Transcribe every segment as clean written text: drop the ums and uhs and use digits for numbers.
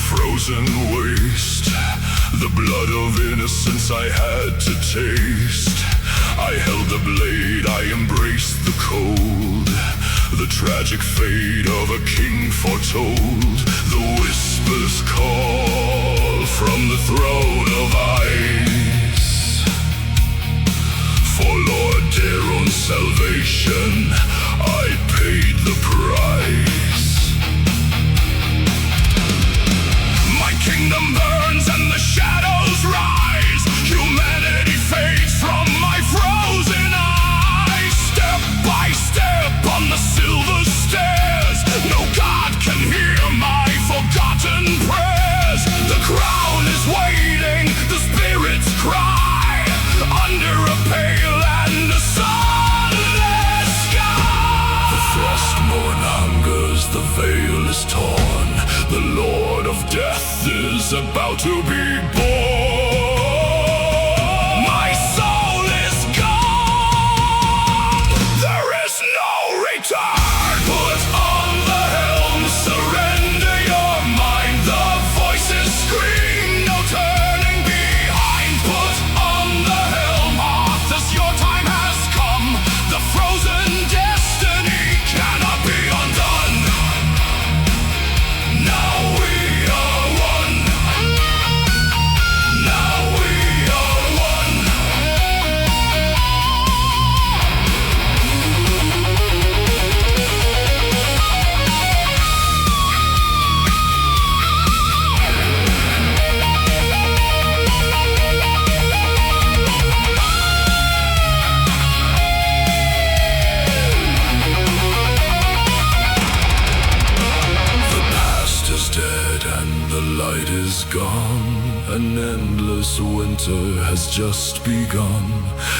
frozen waste. The blood of innocence I had to taste. I held the blade, I embraced the cold. The tragic fate of a king foretold. The whispers call from the throne of ice. For Lordaeron's salvation, I paid the price. My kingdom burns and the shadows rise. Humanity fades from my frozen eyes. Step by step on the silver stairs, no God can hear my forgotten prayers. The crown is waiting, the spirits cry, under a pale and a sunless sky. The Frostmourne hungers, the veil is torn. The Lord of Death is about to be born. My soul is gone. There is no return. Put on the helm, surrender your mind. The voices scream, no turning behind. Put on the helm, Arthas, your time has come. The frozen destiny cannot be undone. Now we are one. Now we are one. The past is dead and the light is gone. An endless winter has just begun.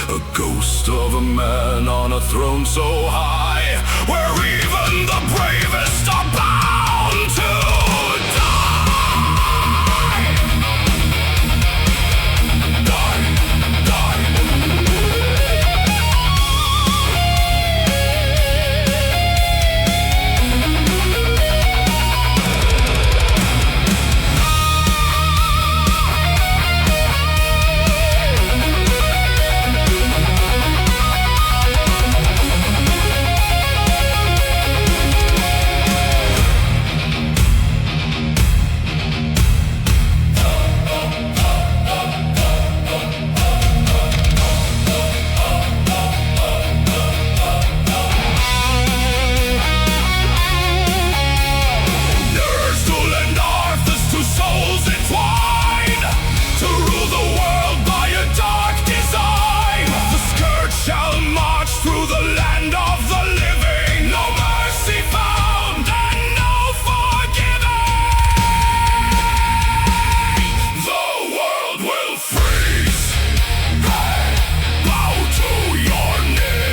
A ghost of a man on a throne so high, where even the bravest are bound to die. Die, die. Arthas, two souls entwined, to rule the world by a dark design. The scourge shall march through the land of the living. No mercy found and no forgiving. The world will freeze, bow to your knees.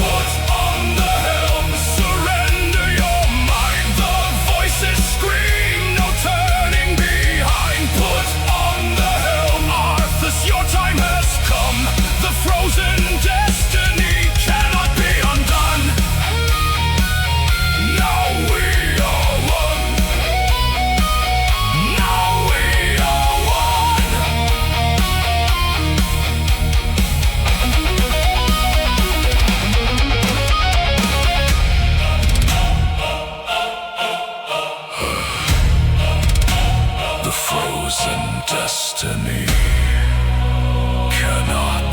Put on the helm, surrender your mind. The voices scream, no turning behind. Put on the helm, Arthas, your time has come. The frozen destiny cannot be undone. Now we are one. Now we are one. The frozen destiny cannot